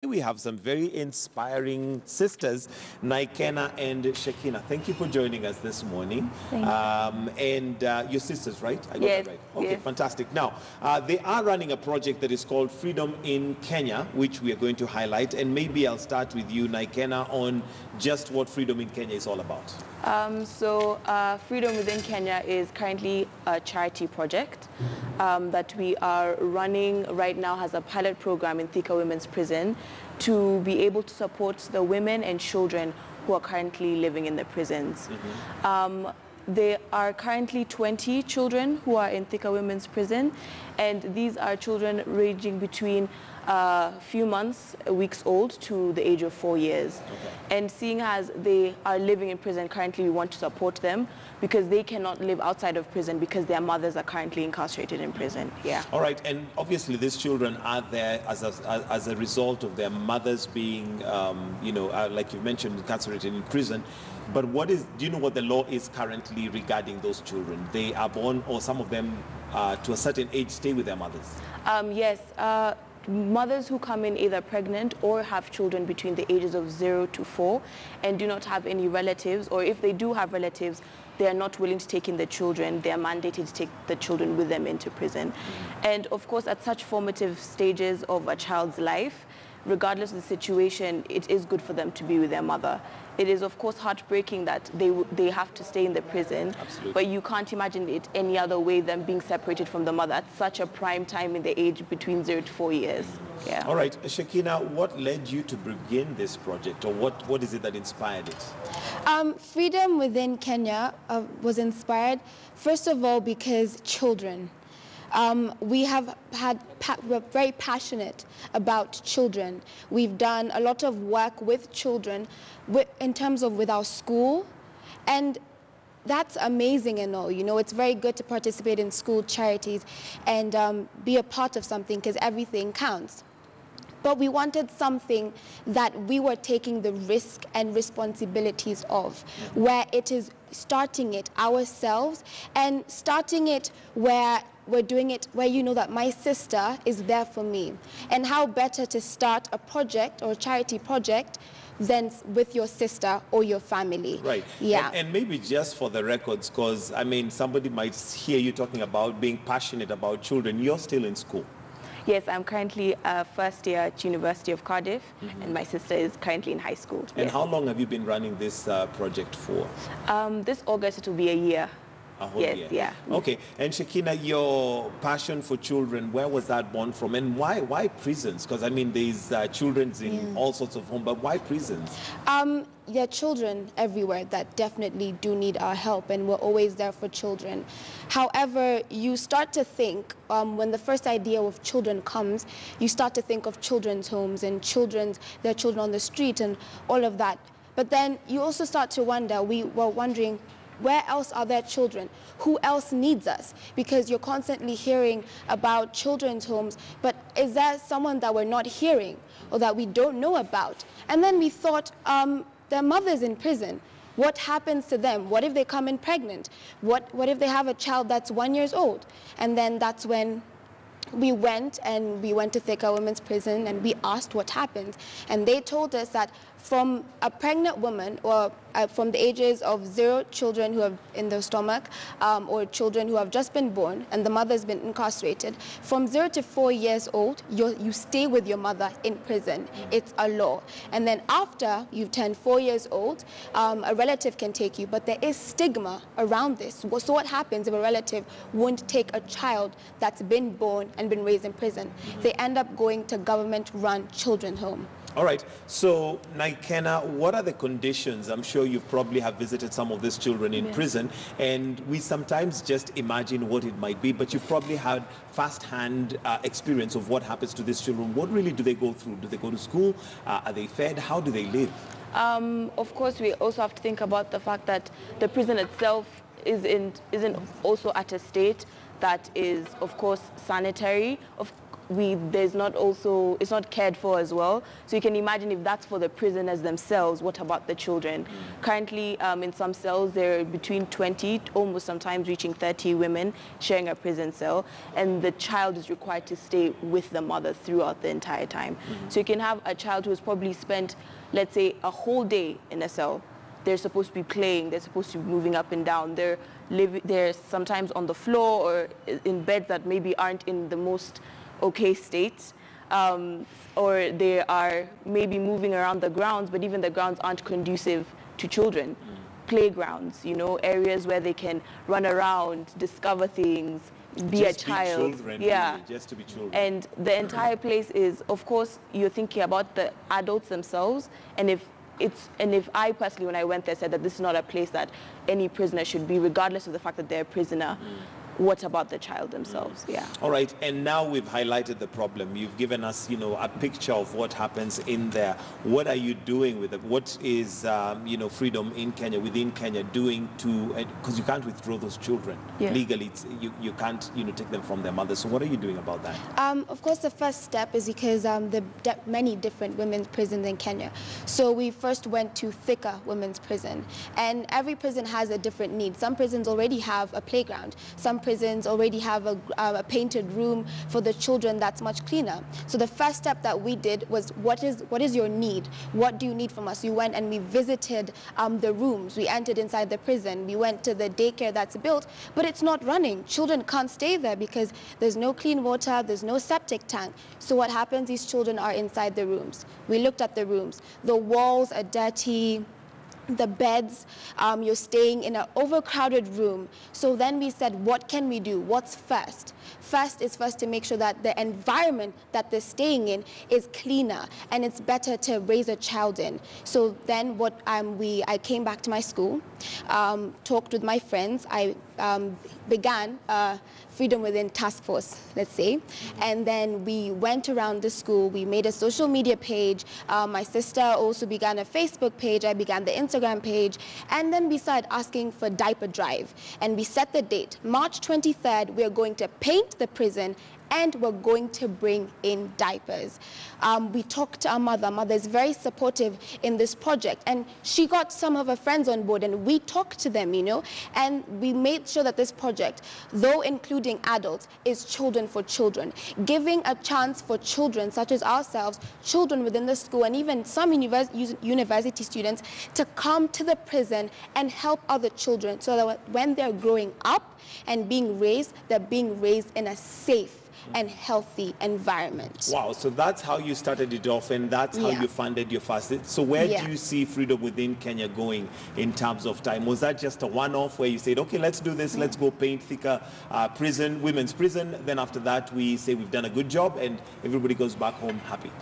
We have some very inspiring sisters, Naikena and Shekina. Thank you for joining us this morning. Thank you. And your sisters, right? I got Yes, that right. Okay, yes. fantastic. Now, they are running a project that is called Freedom in Kenya, which we are going to highlight. And maybe I'll start with you, Naikena, on just what Freedom in Kenya is all about. Freedom Within Kenya is currently a charity project that we are running right now, has a pilot program in Thika Women's Prison to be able to support the women and children who are currently living in the prisons. There are currently 20 children who are in Thika Women's Prison, and these are children ranging between a few months, weeks old, to the age of 4 years. Okay. And seeing as they are living in prison currently, we want to support them because they cannot live outside of prison because their mothers are currently incarcerated in prison. Yeah. All right, and obviously these children are there as a result of their mothers being, like you mentioned, incarcerated in prison. But do you know what the law is currently regarding those children? They are born, or some of them to a certain age stay with their mothers? Yes. Mothers who come in either pregnant or have children between the ages of 0 to 4 and do not have any relatives, or if they do have relatives, they are not willing to take in the children. They are mandated to take the children with them into prison. And of course, at such formative stages of a child's life, regardless of the situation, it is good for them to be with their mother. It is, of course, heartbreaking that they have to stay in the prison. Absolutely. But you can't imagine it any other way than being separated from the mother at such a prime time in the age between 0 to 4 years. Yeah. All right, Shekina, what led you to begin this project, or what is it that inspired it? Freedom Within Kenya was inspired, first of all, because children. We're very passionate about children. We've done a lot of work with children in terms of with our school, and that's amazing and all. You know, it's very good to participate in school charities and be a part of something because everything counts. But we wanted something that we were taking the risk and responsibilities of, where it is starting it ourselves and starting it where we're doing it where you know that my sister is there for me. And how better to start a project or a charity project than with your sister or your family. Right. Yeah. And maybe just for the records, because, I mean, somebody might hear you talking about being passionate about children. You're still in school. Yes, I'm currently first year at University of Cardiff, and my sister is currently in high school. And yes. how long have you been running this project for? This August it will be a year. A whole yes, year. Yeah. Okay, and Shekina, your passion for children, where was that born from, and why prisons? Because I mean, there's children in all sorts of homes, but why prisons? There are children everywhere that definitely do need our help, and we're always there for children. However, you start to think, when the first idea of children comes, you start to think of children's homes and there are children on the street and all of that. But then you also start to wonder, we were wondering, where else are there children? Who else needs us? Because you're constantly hearing about children's homes, but is there someone that we're not hearing or that we don't know about? And then we thought, their mothers in prison. What happens to them? What if they come in pregnant? What if they have a child that's 1 year old? And then that's when we went to Thika Women's Prison and we asked what happens. And they told us that from a pregnant woman or from the ages of 0 children who have in their stomach or children who have just been born and the mother's been incarcerated, from 0 to 4 years old, you stay with your mother in prison. It's a law. And then after you've turned 4 years old, a relative can take you, but there is stigma around this. So what happens if a relative won't take a child that's been born and been raised in prison? They end up going to government-run children's home. All right, so Naikena, what are the conditions? I'm sure you probably have visited some of these children in prison, and we sometimes just imagine what it might be, but you've probably had first-hand experience of what happens to these children. What really do they go through? Do they go to school? Are they fed? How do they live? Of course, we also have to think about the fact that the prison itself isn't also at a state that is, of course, sanitary. there's not also, it's not cared for as well. So you can imagine if that's for the prisoners themselves, what about the children? Currently, in some cells, there are between 20, almost sometimes reaching 30 women sharing a prison cell, and the child is required to stay with the mother throughout the entire time. So you can have a child who has probably spent, let's say, a whole day in a cell. They're supposed to be playing, they're supposed to be moving up and down. They're sometimes on the floor or in beds that maybe aren't in the most okay state, or they are maybe moving around the grounds, but even the grounds aren't conducive to children. Playgrounds, you know, areas where they can run around, discover things, be a child. Children, yeah, really, just to be children. And the entire place is, of course, you're thinking about the adults themselves, and if I personally, when I went there, said that this is not a place that any prisoner should be, regardless of the fact that they're a prisoner, what about the child themselves? Yeah. All right, and now we've highlighted the problem. You've given us, you know, a picture of what happens in there. What are you doing with it? What is, you know, Freedom in Kenya, within Kenya, doing to, because you can't withdraw those children legally. You can't, you know, take them from their mothers. So what are you doing about that? Of course, the first step is because there are many different women's prisons in Kenya. So we first went to Thika Women's Prison, and every prison has a different need. Some prisons already have a playground. Some prisons already have a painted room for the children that's much cleaner. So the first step that we did was, what is your need? What do you need from us? We went and we visited the rooms. We entered inside the prison. We went to the daycare that's built, but it's not running. Children can't stay there because there's no clean water, there's no septic tank. So what happens? These children are inside the rooms. We looked at the rooms. The walls are dirty. The beds, you're staying in an overcrowded room. So then we said, what can we do? What's first? First is to make sure that the environment that they're staying in is cleaner and it's better to raise a child in. So then I came back to my school, talked with my friends. I began Freedom Within Task Force, let's say. And then we went around the school. We made a social media page. My sister also began a Facebook page. I began the Instagram page. And then we started asking for diaper drive. And we set the date. March 23rd, we're going to paint the prison and we're going to bring in diapers. We talked to our mother. Mother is very supportive in this project, and she got some of her friends on board, and we talked to them, you know, and we made sure that this project, though including adults, is children for children, giving a chance for children such as ourselves, children within the school, and even some university students to come to the prison and help other children, so that when they're growing up and being raised, they're being raised in a safe and healthy environment. Wow, so that's how you started it off, and that's how you funded your first. So where do you see Freedom Within Kenya going in terms of time? Was that just a one-off where you said, okay, let's do this, let's go paint Thika prison, women's prison, then after that we say we've done a good job and everybody goes back home happy?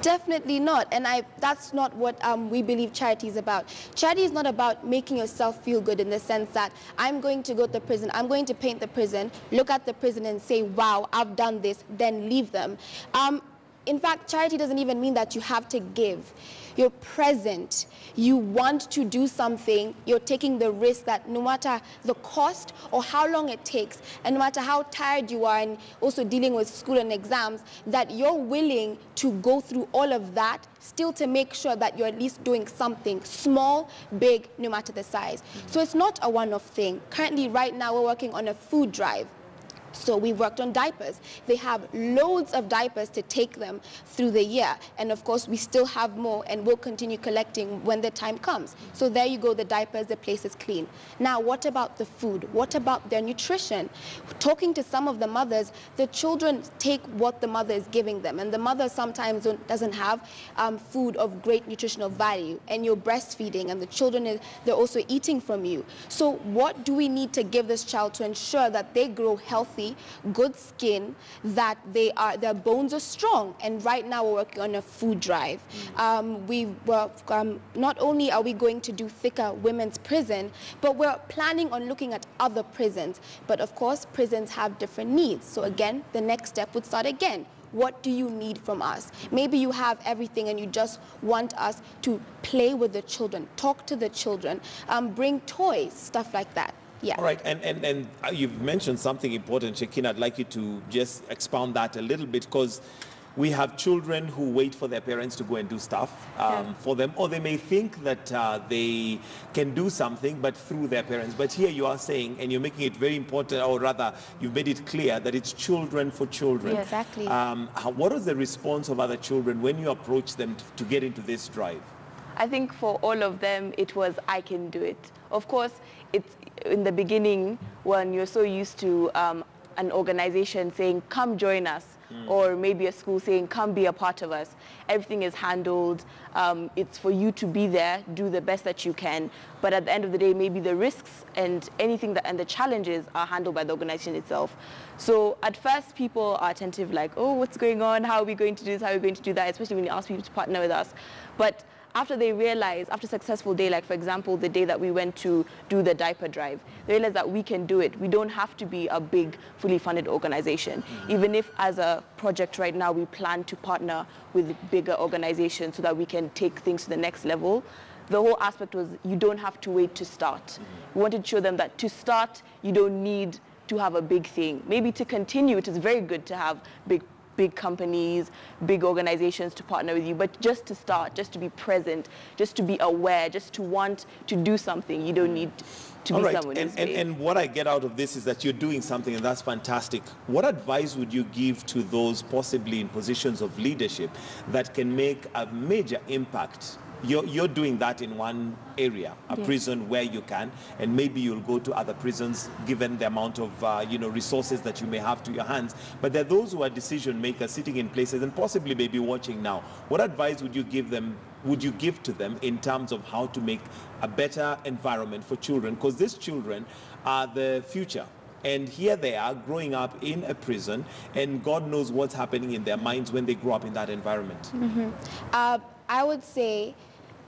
Definitely not, and that's not what we believe charity is about. Charity is not about making yourself feel good in the sense that I'm going to go to the prison, I'm going to paint the prison, look at the prison and say, wow, I've done this, then leave them. In fact, charity doesn't even mean that you have to give. You're present. You want to do something. You're taking the risk that no matter the cost or how long it takes, and no matter how tired you are, and also dealing with school and exams, that you're willing to go through all of that still to make sure that you're at least doing something small, big, no matter the size. So it's not a one-off thing. Currently, right now, we're working on a food drive. So we worked on diapers. They have loads of diapers to take them through the year. And of course, we still have more and we'll continue collecting when the time comes. So there you go, the diapers, the place is clean. Now, what about the food? What about their nutrition? Talking to some of the mothers, the children take what the mother is giving them. And the mother sometimes doesn't have food of great nutritional value. And you're breastfeeding and the children, they're also eating from you. So what do we need to give this child to ensure that they grow healthy, good skin, that their bones are strong? And right now we're working on a food drive. Not only are we going to do Thika Women's Prison, but we're planning on looking at other prisons. But of course, prisons have different needs. So again, the next step would start again. What do you need from us? Maybe you have everything and you just want us to play with the children, talk to the children, bring toys, stuff like that. Yeah. All right, and you've mentioned something important, Shekinah. I'd like you to just expound that a little bit, because we have children who wait for their parents to go and do stuff for them, or they may think that they can do something, but through their parents. But here you are saying, and you're making it very important, or rather, you've made it clear that it's children for children. Yeah, exactly. What was the response of other children when you approached them to get into this drive? I think for all of them, it was, I can do it. Of course, it's in the beginning when you're so used to an organization saying, come join us, or maybe a school saying, come be a part of us. Everything is handled. It's for you to be there, do the best that you can. But at the end of the day, maybe the risks and anything and the challenges are handled by the organization itself. So at first, people are attentive, like, oh, what's going on? How are we going to do this? How are we going to do that? Especially when you ask people to partner with us. But after they realize, after a successful day, like for example, the day that we went to do the diaper drive, they realize that we can do it. We don't have to be a big, fully funded organization. Even if as a project right now, we plan to partner with bigger organizations so that we can take things to the next level. The whole aspect was you don't have to wait to start. We wanted to show them that to start, you don't need to have a big thing. Maybe to continue, it is very good to have big companies, big organizations to partner with you, but just to start, just to be present, just to be aware, just to want to do something, you don't need to be someone who's big. And what I get out of this is that you're doing something, and that's fantastic. What advice would you give to those possibly in positions of leadership that can make a major impact? You're doing that in one area, a prison where you can, and maybe you'll go to other prisons given the amount of resources that you may have to your hands. But there are those who are decision makers sitting in places and possibly maybe watching now. What advice would you give them? Would you give to them in terms of how to make a better environment for children? Because these children are the future. And here they are growing up in a prison, and God knows what's happening in their minds when they grow up in that environment. I would say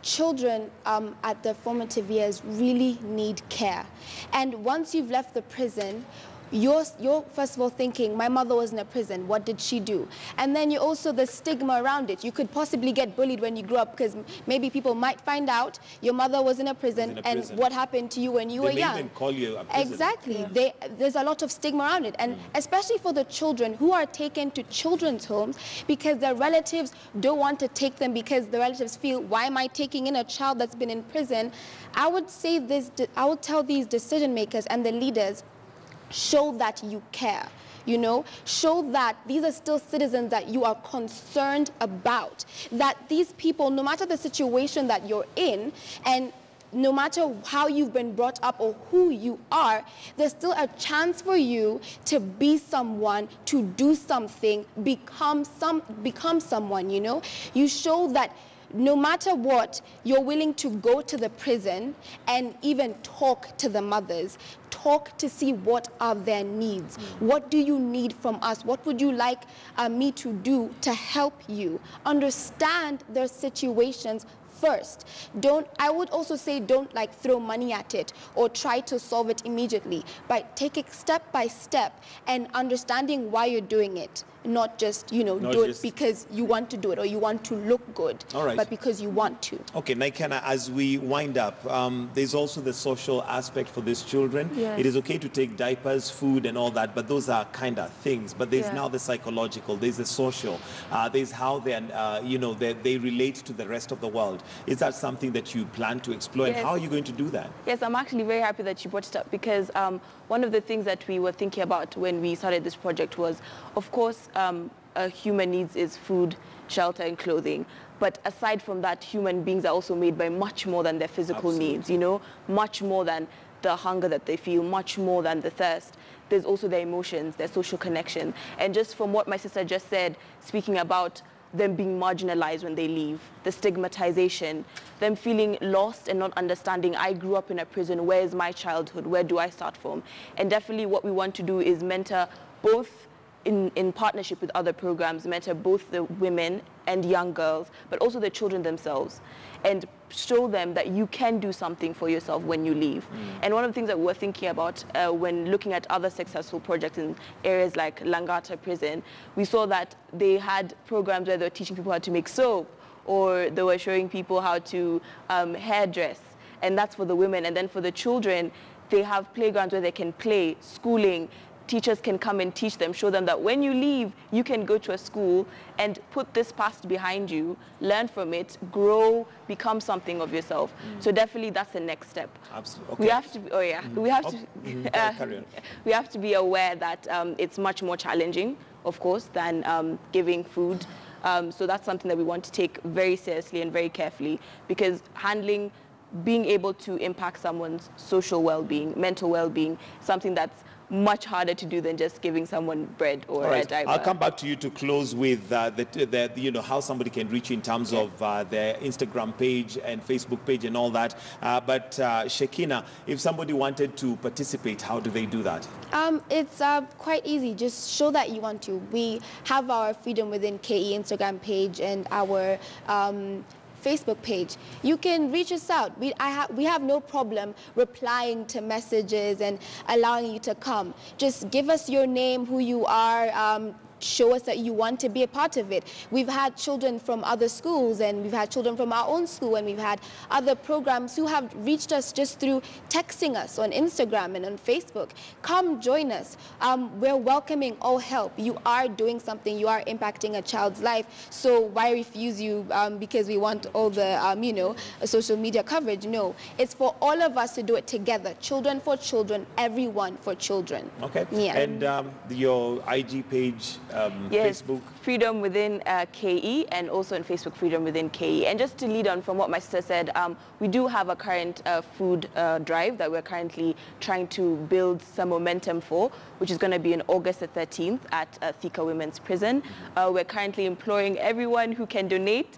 children at their formative years really need care. And once you've left the prison, you're first of all thinking, my mother was in a prison, what did she do? And then you also, the stigma around it. You could possibly get bullied when you grew up because maybe people might find out your mother was in a prison and what happened to you when you were young. They may even call you a prison. Exactly. Yeah. There's a lot of stigma around it. And especially for the children who are taken to children's homes because their relatives don't want to take them because the relatives feel, why am I taking in a child that's been in prison? I would say this, I would tell these decision makers and the leaders, show that you care, show that these are still citizens that you are concerned about, that these people, no matter the situation that you're in, and no matter how you've been brought up or who you are, there's still a chance for you to be someone, to do something, become someone, You show that no matter what, you're willing to go to the prison and even talk to the mothers, talk to see what are their needs. What do you need from us? What would you like me to do to help you? Understand their situations first. I would also say don't throw money at it or try to solve it immediately, but take it step by step and understanding why you're doing it. Not just, do it because you want to do it or you want to look good, but because you want to. Okay, Naikana, as we wind up, there's also the social aspect for these children. Yes. It is okay to take diapers, food, and all that, but those are kind of things. But there's now the psychological, there's the social, there's how they relate to the rest of the world. Is that something that you plan to explore, and how are you going to do that? Yes, I'm actually very happy that you brought it up because one of the things that we were thinking about when we started this project was, of course, a human needs is food, shelter, and clothing. But aside from that, human beings are also made by much more than their physical needs, much more than the hunger that they feel, much more than the thirst. There's also their emotions, their social connection. And just from what my sister just said, speaking about them being marginalized when they leave, the stigmatization, them feeling lost and not understanding, I grew up in a prison, where is my childhood, where do I start from? And definitely what we want to do is mentor both in partnership with other programs, mentor both the women and young girls, but also the children themselves, and show them that you can do something for yourself when you leave. And one of the things that we're thinking about when looking at other successful projects in areas like Langata prison, we saw that they had programs where they were teaching people how to make soap, or they were showing people how to hairdress, and that's for the women. And then for the children, They have playgrounds where they can play, schooling. Teachers can come and teach them, show them that when you leave, you can go to a school and put this past behind you, learn from it, grow, become something of yourself. So definitely that's the next step. Absolutely. Okay. We have to, we have to be aware that it's much more challenging, of course, than giving food. So that's something that we want to take very seriously and very carefully, because being able to impact someone's social well-being, mental well-being, something that's much harder to do than just giving someone bread or a diaper. I'll come back to you to close with how somebody can reach you in terms of their Instagram page and Facebook page and all that. But Shekina, if somebody wanted to participate, how do they do that? It's quite easy. Just show that you want to. We have our Freedom Within KE Instagram page and our Facebook page. You can reach us out. We have no problem replying to messages and allowing you to come. Just give us your name, who you are, show us that you want to be a part of it. We've had children from other schools, and we've had children from our own school, and we've had other programs who have reached us just through texting us on Instagram and on Facebook. Come join us. We're welcoming all help. You are doing something. You are impacting a child's life. So why refuse you because we want all the social media coverage? No, it's for all of us to do it together. Children for children, everyone for children. Okay. Yeah. And your IG page, yes, Facebook? Freedom Within KE, and also on Facebook, Freedom Within KE. And just to lead on from what my sister said, we do have a current food drive that we're currently trying to build some momentum for, which is going to be on August the 13th at Thika Women's Prison. We're currently imploring everyone who can donate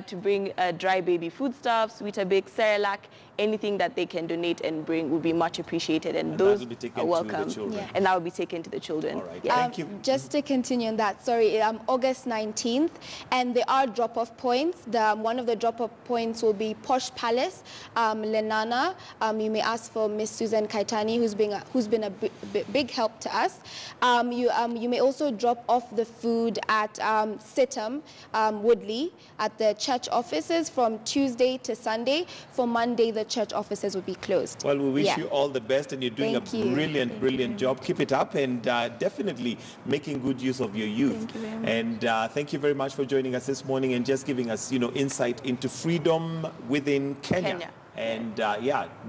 to bring dry baby foodstuffs, Weetabix, Cerelac, anything that they can donate and bring would be much appreciated, and those will be taken are welcome. to the children. Yeah. And that will be taken to the children. All right. Yeah. Thank you. Just to continue on that, sorry, August 19th, and there are drop-off points. One of the drop-off points will be Posh Palace, Lenana. You may ask for Miss Susan Kaitani, who's been a big help to us. You may also drop off the food at Sitam, Woodley, at the church offices from Tuesday to Sunday. For Monday, the church offices will be closed. Well, we wish you all the best, and you're doing Thank you. brilliant job. Keep it up, and definitely making good use of your youth. Thank you very much. And thank you very much for joining us this morning and just giving us, insight into freedom within Kenya. And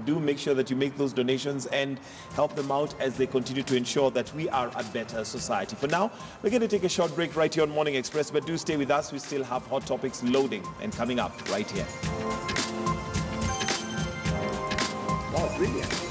do make sure that you make those donations and help them out as they continue to ensure that we are a better society. For now, we're going to take a short break right here on Morning Express, but do stay with us. We still have hot topics loading and coming up right here. Wow, brilliant.